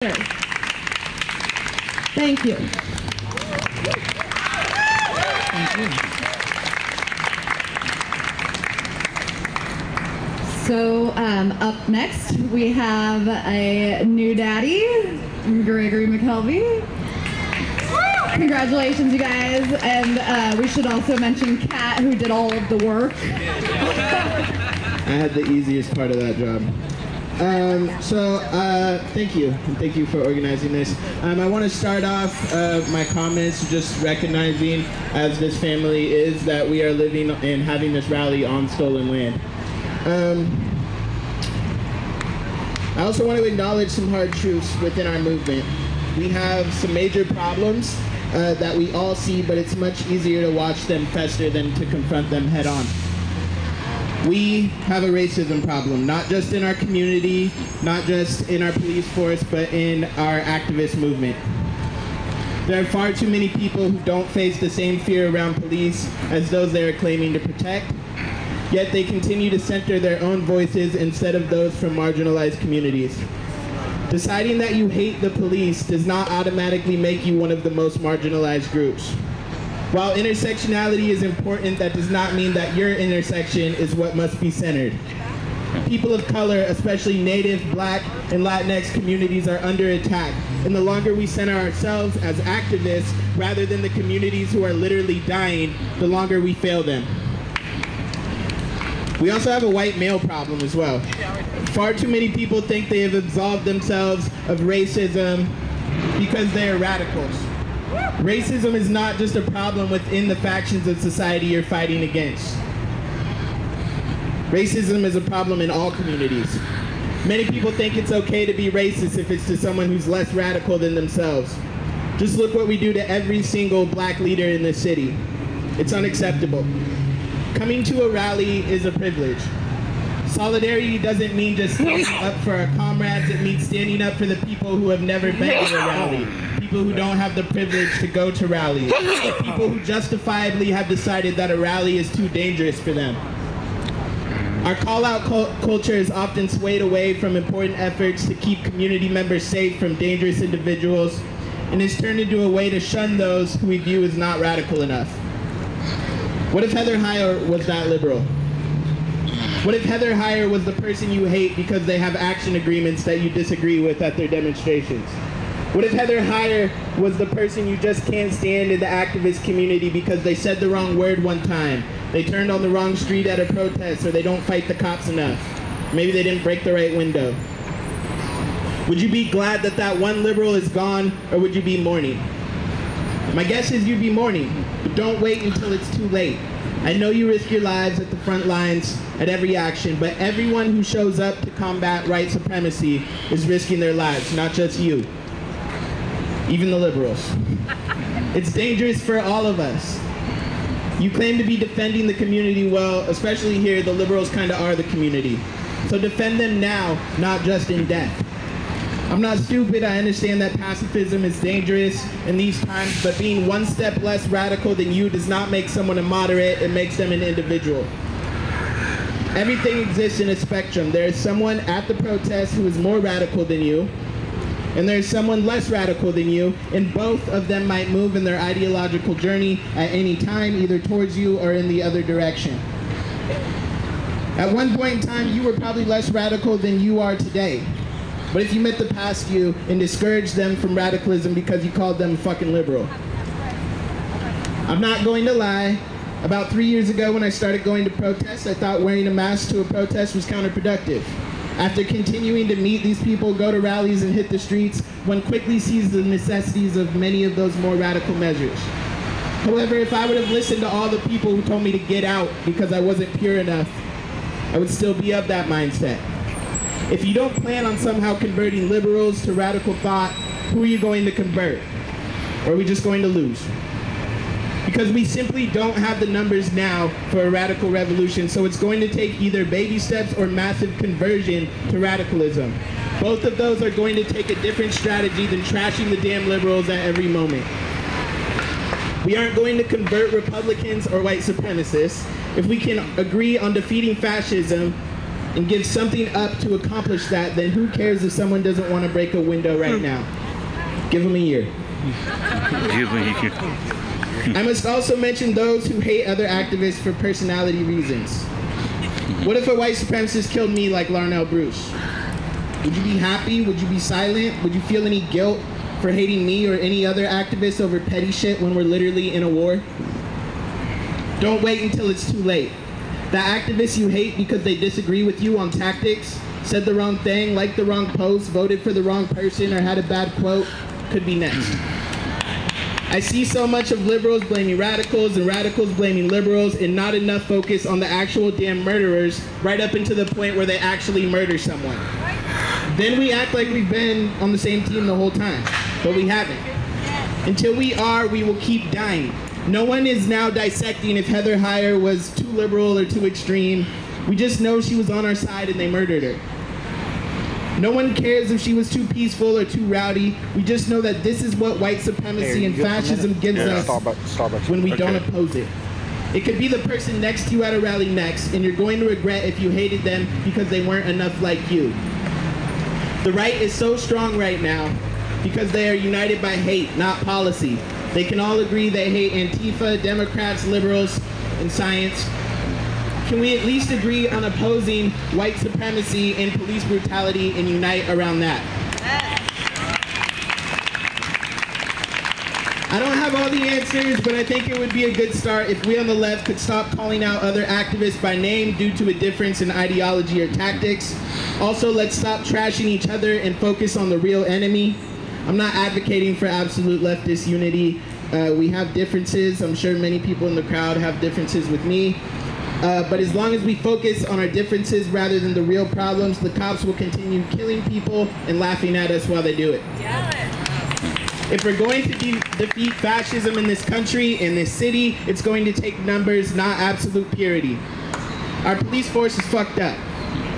Thank you. Thank you. So up next we have a new daddy, Gregory McKelvey. Congratulations, you guys. And we should also mention Kat, who did all of the work. I had the easiest part of that job. Thank you, and thank you for organizing this. I want to start off my comments just recognizing, as this family is, that we are living and having this rally on stolen land. I also want to acknowledge some hard truths within our movement. We have some major problems that we all see, but it's much easier to watch them fester than to confront them head on. We have a racism problem, not just in our community, not just in our police force, but in our activist movement. There are far too many people who don't face the same fear around police as those they are claiming to protect, yet they continue to center their own voices instead of those from marginalized communities. Deciding that you hate the police does not automatically make you one of the most marginalized groups. While intersectionality is important, that does not mean that your intersection is what must be centered. People of color, especially Native, Black, and Latinx communities, are under attack. And the longer we center ourselves as activists, rather than the communities who are literally dying, the longer we fail them. We also have a white male problem as well. Far too many people think they have absolved themselves of racism because they are radicals. Racism is not just a problem within the factions of society you're fighting against. Racism is a problem in all communities. Many people think it's okay to be racist if it's to someone who's less radical than themselves. Just look what we do to every single Black leader in this city. It's unacceptable. Coming to a rally is a privilege. Solidarity doesn't mean just standing up for our comrades, it means standing up for the people who have never been to a rally. People who don't have the privilege to go to rallies. People who justifiably have decided that a rally is too dangerous for them. Our call-out culture is often swayed away from important efforts to keep community members safe from dangerous individuals, and is turned into a way to shun those who we view as not radical enough. What if Heather Heyer was that liberal? What if Heather Heyer was the person you hate because they have action agreements that you disagree with at their demonstrations? What if Heather Heyer was the person you just can't stand in the activist community because they said the wrong word one time, they turned on the wrong street at a protest, or they don't fight the cops enough? Maybe they didn't break the right window. Would you be glad that that one liberal is gone, or would you be mourning? My guess is you'd be mourning, but don't wait until it's too late. I know you risk your lives at the front lines at every action, but everyone who shows up to combat white supremacy is risking their lives, not just you. Even the liberals. It's dangerous for all of us. You claim to be defending the community well, especially here, the liberals kind of are the community. So defend them now, not just in death. I'm not stupid, I understand that pacifism is dangerous in these times, but being one step less radical than you does not make someone a moderate, it makes them an individual. Everything exists in a spectrum. There is someone at the protest who is more radical than you, and there is someone less radical than you, and both of them might move in their ideological journey at any time, either towards you or in the other direction. At one point in time, you were probably less radical than you are today. But if you met the past you and discouraged them from radicalism because you called them fucking liberal. I'm not going to lie. About 3 years ago when I started going to protests, I thought wearing a mask to a protest was counterproductive. After continuing to meet these people, go to rallies, and hit the streets, one quickly sees the necessities of many of those more radical measures. However, if I would have listened to all the people who told me to get out because I wasn't pure enough, I would still be of that mindset. If you don't plan on somehow converting liberals to radical thought, who are you going to convert? Or are we just going to lose? Because we simply don't have the numbers now for a radical revolution, so it's going to take either baby steps or massive conversion to radicalism. Both of those are going to take a different strategy than trashing the damn liberals at every moment. We aren't going to convert Republicans or white supremacists. If we can agree on defeating fascism, and give something up to accomplish that, then who cares if someone doesn't want to break a window right now? Give them a year. I must also mention those who hate other activists for personality reasons. What if a white supremacist killed me like Larnell Bruce? Would you be happy? Would you be silent? Would you feel any guilt for hating me or any other activists over petty shit when we're literally in a war? Don't wait until it's too late. The activists you hate because they disagree with you on tactics, said the wrong thing, liked the wrong post, voted for the wrong person, or had a bad quote, could be next. I see so much of liberals blaming radicals and radicals blaming liberals and not enough focus on the actual damn murderers right up into the point where they actually murder someone. Then we act like we've been on the same team the whole time, but we haven't. Until we are, we will keep dying. No one is now dissecting if Heather Heyer was too liberal or too extreme. We just know she was on our side and they murdered her. No one cares if she was too peaceful or too rowdy. We just know that this is what white supremacy and fascism gives us when we don't oppose it. It could be the person next to you at a rally next, and you're going to regret if you hated them because they weren't enough like you. The right is so strong right now because they are united by hate, not policy. They can all agree they hate Antifa, Democrats, liberals, and science. Can we at least agree on opposing white supremacy and police brutality and unite around that? I don't have all the answers, but I think it would be a good start if we on the left could stop calling out other activists by name due to a difference in ideology or tactics. Also, let's stop trashing each other and focus on the real enemy. I'm not advocating for absolute leftist unity. We have differences. I'm sure many people in the crowd have differences with me. But as long as we focus on our differences rather than the real problems, the cops will continue killing people and laughing at us while they do it. If we're going to defeat fascism in this country, in this city, it's going to take numbers, not absolute purity. Our police force is fucked up.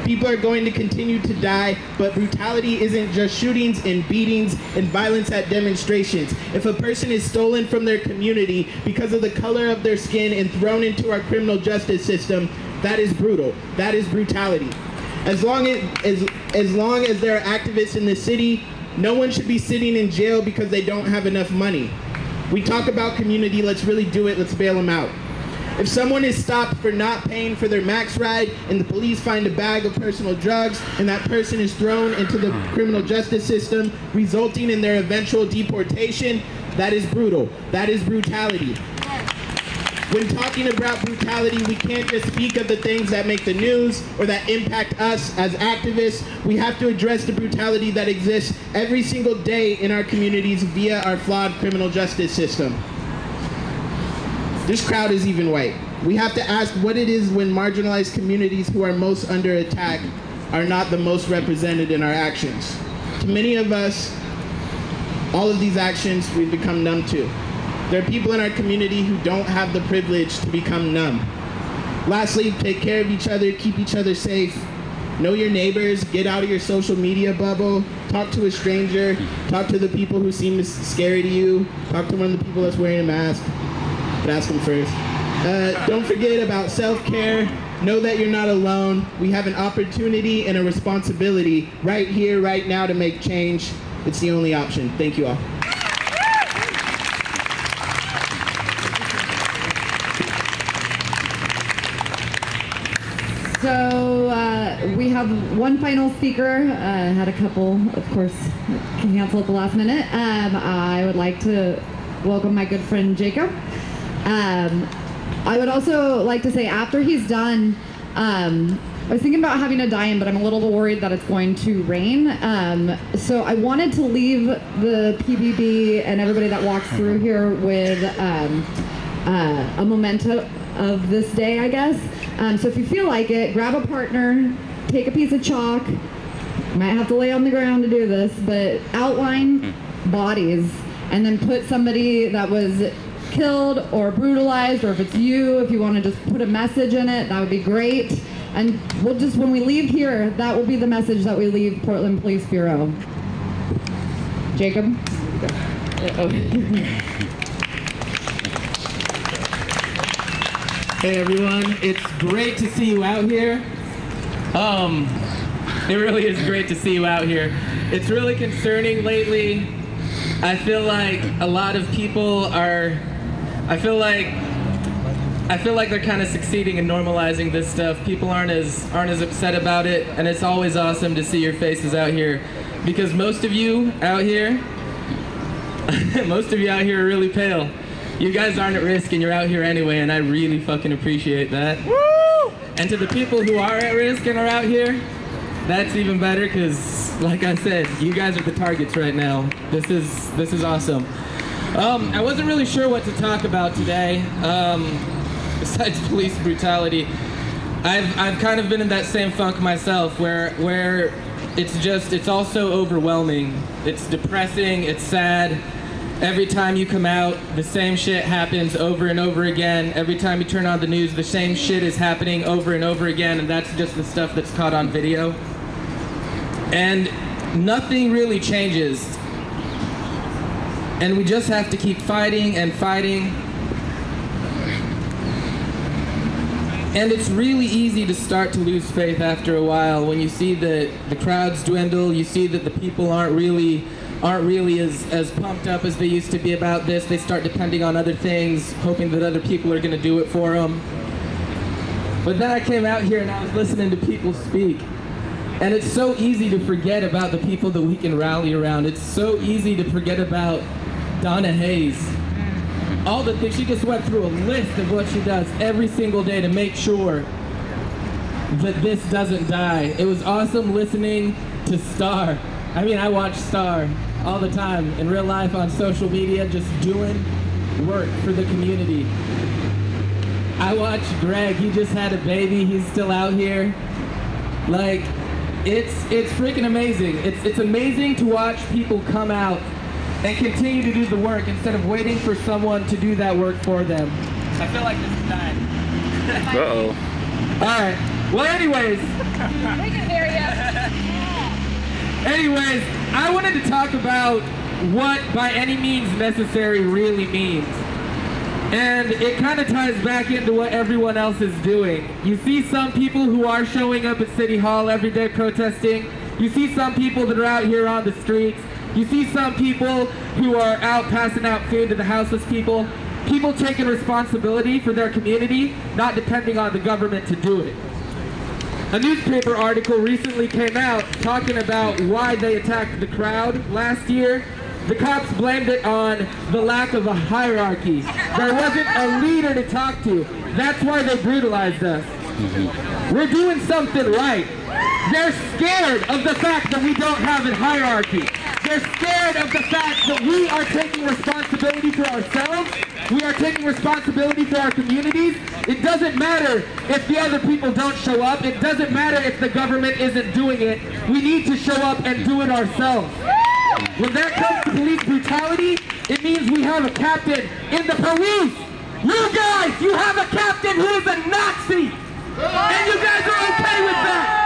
People are going to continue to die, but brutality isn't just shootings and beatings and violence at demonstrations. If a person is stolen from their community because of the color of their skin and thrown into our criminal justice system, that is brutal. That is brutality. As long as there are activists in this city, no one should be sitting in jail because they don't have enough money. We talk about community, let's really do it, let's bail them out. If someone is stopped for not paying for their max ride and the police find a bag of personal drugs and that person is thrown into the criminal justice system, resulting in their eventual deportation, that is brutal. That is brutality. When talking about brutality, we can't just speak of the things that make the news or that impact us as activists. We have to address the brutality that exists every single day in our communities via our flawed criminal justice system. This crowd is even white. We have to ask what it is when marginalized communities who are most under attack are not the most represented in our actions. To many of us, all of these actions we've become numb to. There are people in our community who don't have the privilege to become numb. Lastly, take care of each other, keep each other safe. Know your neighbors, get out of your social media bubble, talk to a stranger, talk to the people who seem scary to you, talk to one of the people that's wearing a mask, but ask them first. Don't forget about self-care. Know that you're not alone. We have an opportunity and a responsibility right here, right now to make change. It's the only option. Thank you all. So we have one final speaker. Had a couple, of course, cancel at the last minute. I would like to welcome my good friend Jacob. I would also like to say after he's done, I was thinking about having a die-in, but I'm a little bit worried that it's going to rain. So I wanted to leave the PBB and everybody that walks through here with a memento of this day, I guess. So if you feel like it, grab a partner, take a piece of chalk. You might have to lay on the ground to do this, but outline bodies and then put somebody that was killed or brutalized, or if it's you, if you want to just put a message in it, that would be great. And we'll just, when we leave here, that will be the message that we leave Portland Police Bureau. Jacob? Hey everyone, it's great to see you out here. It really is great to see you out here. It's really concerning lately. I feel like a lot of people are, I feel like they're kind of succeeding in normalizing this stuff. People aren't as upset about it, and it's always awesome to see your faces out here, because most of you out here are really pale. You guys aren't at risk and you're out here anyway, and I really fucking appreciate that. Woo! And to the people who are at risk and are out here, that's even better, because like I said, you guys are the targets right now. This is awesome. I wasn't really sure what to talk about today. Besides police brutality, I've kind of been in that same funk myself, where it's also overwhelming. It's depressing, it's sad. Every time you come out, the same shit happens over and over again. Every time you turn on the news, the same shit is happening over and over again, and that's just the stuff that's caught on video. And nothing really changes. And we just have to keep fighting and fighting. And it's really easy to start to lose faith after a while when you see that the crowds dwindle, you see that the people aren't really as pumped up as they used to be about this. They start depending on other things, hoping that other people are going to do it for them. But then I came out here and I was listening to people speak. And it's so easy to forget about the people that we can rally around. It's so easy to forget about Donna Hayes. All the things, she just went through a list of what she does every single day to make sure that this doesn't die. It was awesome listening to Star. I mean, I watch Star all the time in real life on social media, just doing work for the community. I watch Greg, he just had a baby, he's still out here. Like, it's freaking amazing. It's amazing to watch people come out and continue to do the work instead of waiting for someone to do that work for them. I feel like this is dying. Uh-oh. Alright, well anyways. We can hear you. Anyways, I wanted to talk about what by any means necessary really means. And it kind of ties back into what everyone else is doing. You see some people who are showing up at City Hall every day protesting. You see some people that are out here on the streets. You see some people who are out passing out food to the houseless people. People taking responsibility for their community, not depending on the government to do it. A newspaper article recently came out talking about why they attacked the crowd last year. The cops blamed it on the lack of a hierarchy. There wasn't a leader to talk to. That's why they brutalized us. We're doing something right. They're scared of the fact that we don't have a hierarchy. They're scared of the fact that we are taking responsibility for ourselves. We are taking responsibility for our communities. It doesn't matter if the other people don't show up. It doesn't matter if the government isn't doing it. We need to show up and do it ourselves. When that comes to police brutality, it means we have a captain in the police. You guys, you have a captain who is a Nazi. And you guys are okay with that.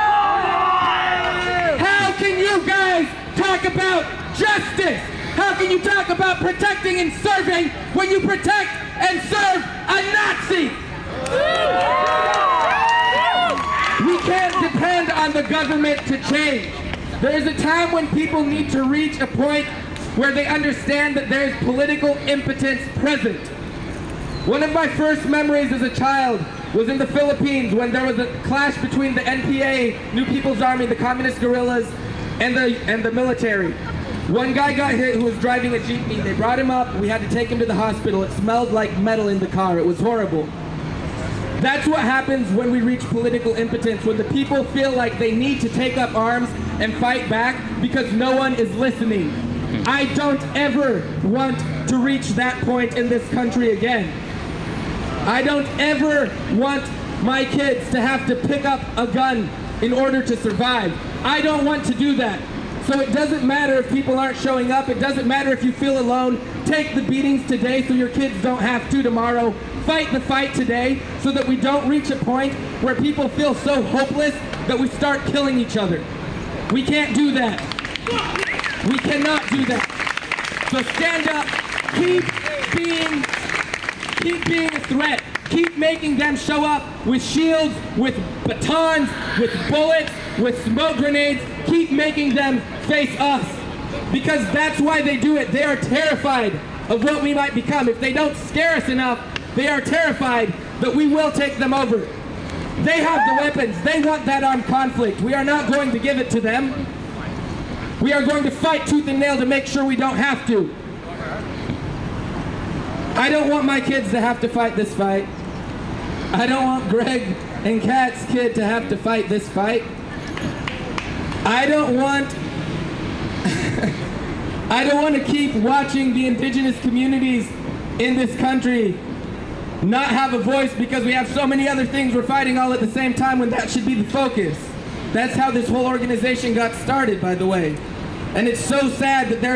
How can you guys talk about justice? How can you talk about protecting and serving when you protect and serve a Nazi? We can't depend on the government to change. There is a time when people need to reach a point where they understand that there is political impotence present. One of my first memories as a child was in the Philippines when there was a clash between the NPA, New People's Army, the communist guerrillas, and the military. One guy got hit who was driving a jeepney. They brought him up. We had to take him to the hospital. It smelled like metal in the car. It was horrible. That's what happens when we reach political impotence, when the people feel like they need to take up arms and fight back because no one is listening. I don't ever want to reach that point in this country again. I don't ever want my kids to have to pick up a gun in order to survive. I don't want to do that. So it doesn't matter if people aren't showing up. It doesn't matter if you feel alone. Take the beatings today so your kids don't have to tomorrow. Fight the fight today so that we don't reach a point where people feel so hopeless that we start killing each other. We can't do that. We cannot do that. So stand up. Keep being a threat. Keep making them show up with shields, with batons, with bullets, with smoke grenades. Keep making them face us. Because that's why they do it. They are terrified of what we might become. If they don't scare us enough, they are terrified that we will take them over. They have the weapons. They want that armed conflict. We are not going to give it to them. We are going to fight tooth and nail to make sure we don't have to. I don't want my kids to have to fight this fight. I don't want Greg and Kat's kid to have to fight this fight. I don't want to keep watching the indigenous communities in this country not have a voice because we have so many other things we're fighting all at the same time when that should be the focus. That's how this whole organization got started, by the way. And it's so sad that there is